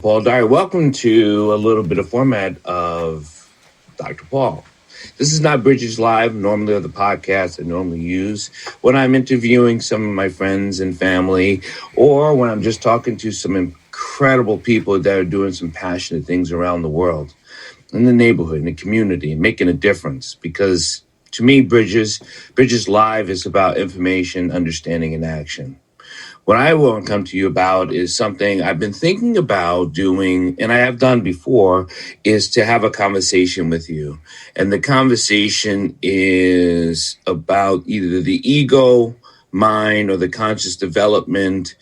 Paul Dyer. Welcome to a little bit of format of Dr. Paul. This is not Bridges Live, normally of the podcast I normally use when I'm interviewing some of my friends and family, or when I'm just talking to some incredible people that are doing some passionate things around the world, in the neighborhood, in the community, and making a difference. Because to me, Bridges Live is about information, understanding, and action. What I want to come to you about is something I've been thinking about doing, and I have done before, is to have a conversation with you. And the conversation is about either the ego, mind, or the conscious development,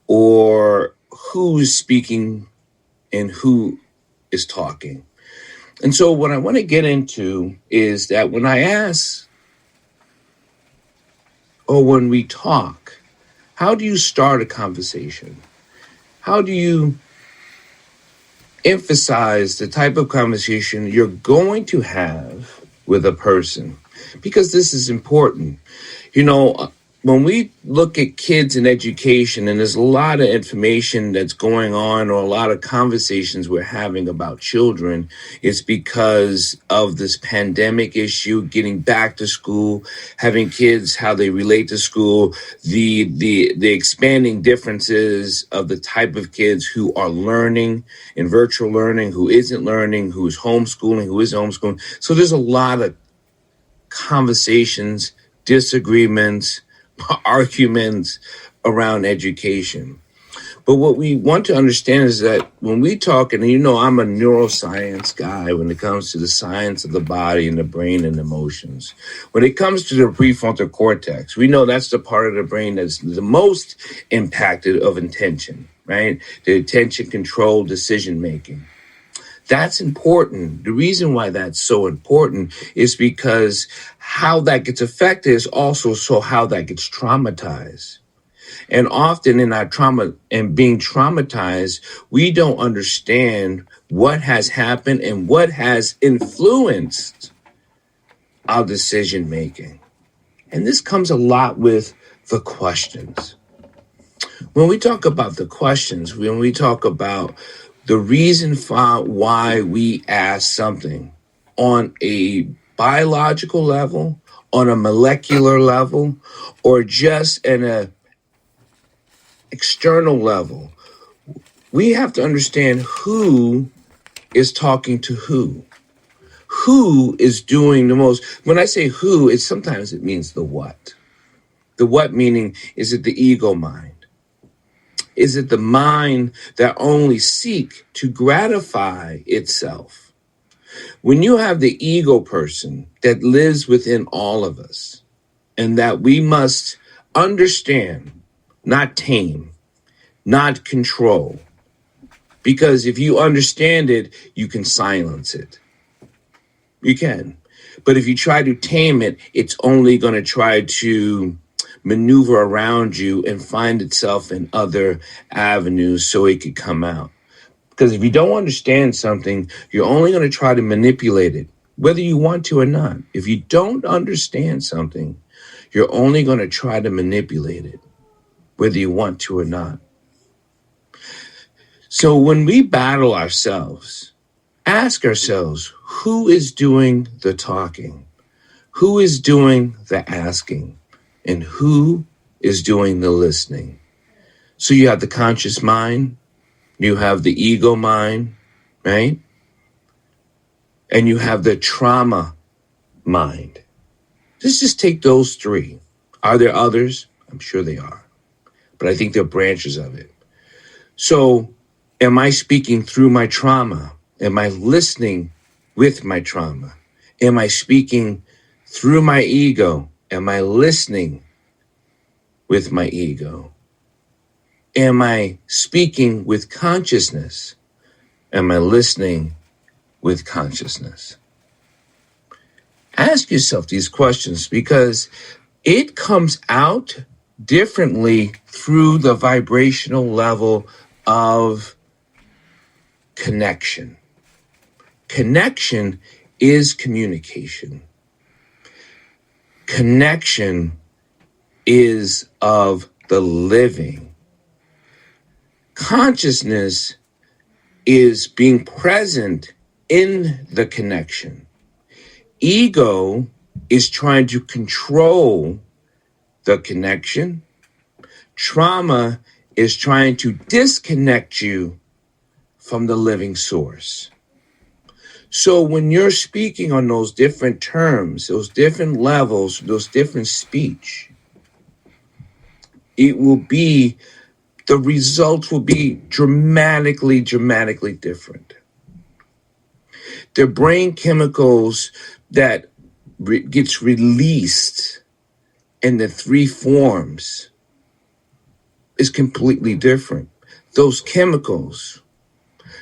or who's speaking and who is talking. And so what I want to get into is that when I ask, or when we talk, how do you start a conversation? How do you emphasize the type of conversation you're going to have with a person? Because this is important. When we look at kids and education, and there's a lot of information that's going on, or a lot of conversations we're having about children, it's because of this pandemic issue, getting back to school, having kids, how they relate to school, the expanding differences of the type of kids who are learning in virtual learning, who isn't learning, who is homeschooling, who is homeschooling. So there's a lot of conversations, disagreements, arguments around education. But what we want to understand is that when we talk, and I'm a neuroscience guy when it comes to the science of the body and the brain and emotions. When it comes to the prefrontal cortex, we know that's the part of the brain that's the most impacted of intention, right? The attention control, decision making. That's important. The reason why that's so important is because how that gets affected is also so how that gets traumatized. And often in our trauma and being traumatized, we don't understand what has happened and what has influenced our decision making. And this comes a lot with the questions. When we talk about the questions, when we talk about the reason for why we ask something on a biological level, on a molecular level, or just in an external level, we have to understand who is talking to who. Who is doing the most? When I say who, sometimes it means the what. The what meaning, is it the ego mind? Is it the mind that only seeks to gratify itself? When you have the ego person that lives within all of us, and that we must understand, not tame, not control, because if you understand it, you can silence it. You can. But if you try to tame it, it's only going to try to maneuver around you and find itself in other avenues so it could come out. Because if you don't understand something, you're only going to try to manipulate it, whether you want to or not. If you don't understand something, you're only going to try to manipulate it, whether you want to or not. So when we battle ourselves, ask ourselves, who is doing the talking? Who is doing the asking? And who is doing the listening? So you have the conscious mind, you have the ego mind, right? And you have the trauma mind. Let's just take those three. Are there others? I'm sure they are. But I think they're branches of it. So am I speaking through my trauma? Am I listening with my trauma? Am I speaking through my ego? Am I listening with my ego? Am I speaking with consciousness? Am I listening with consciousness? Ask yourself these questions because it comes out differently through the vibrational level of connection. Connection is communication. Connection is of the living. Consciousness is being present in the connection. Ego is trying to control the connection. Trauma is trying to disconnect you from the living source. So when you're speaking on those different terms, those different levels, those different speech, it will be, the results will be dramatically different. The brain chemicals that gets released in the three forms is completely different. Those chemicals,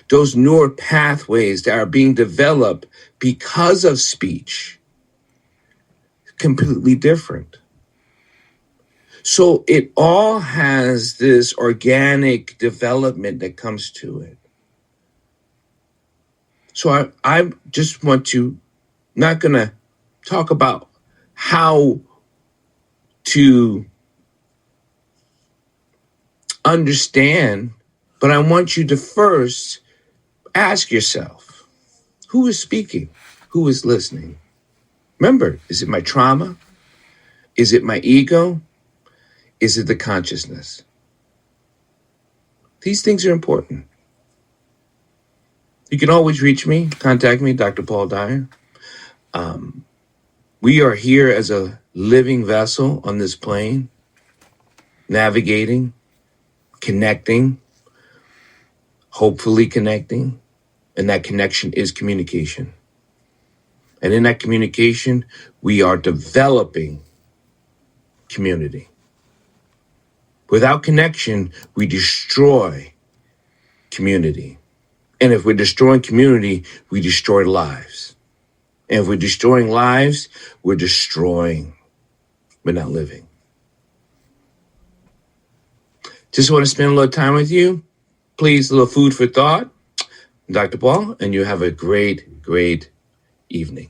those neural pathways that are being developed because of speech, completely different. So it all has this organic development that comes to it. So I just want to, not going to talk about how to understand, but I want you to first ask yourself, who is speaking? Who is listening? Remember, is it my trauma? Is it my ego? Is it the consciousness? These things are important. You can always reach me, contact me, Dr. Paul Dyer. We are here as a living vessel on this plane, navigating, connecting, hopefully connecting, and that connection is communication. And in that communication, we are developing community. Without connection, we destroy community. And if we're destroying community, we destroy lives. And if we're destroying lives, we're destroying, we're not living. Just want to spend a little time with you. Please, a little food for thought. Dr. Paul, and you have a great evening.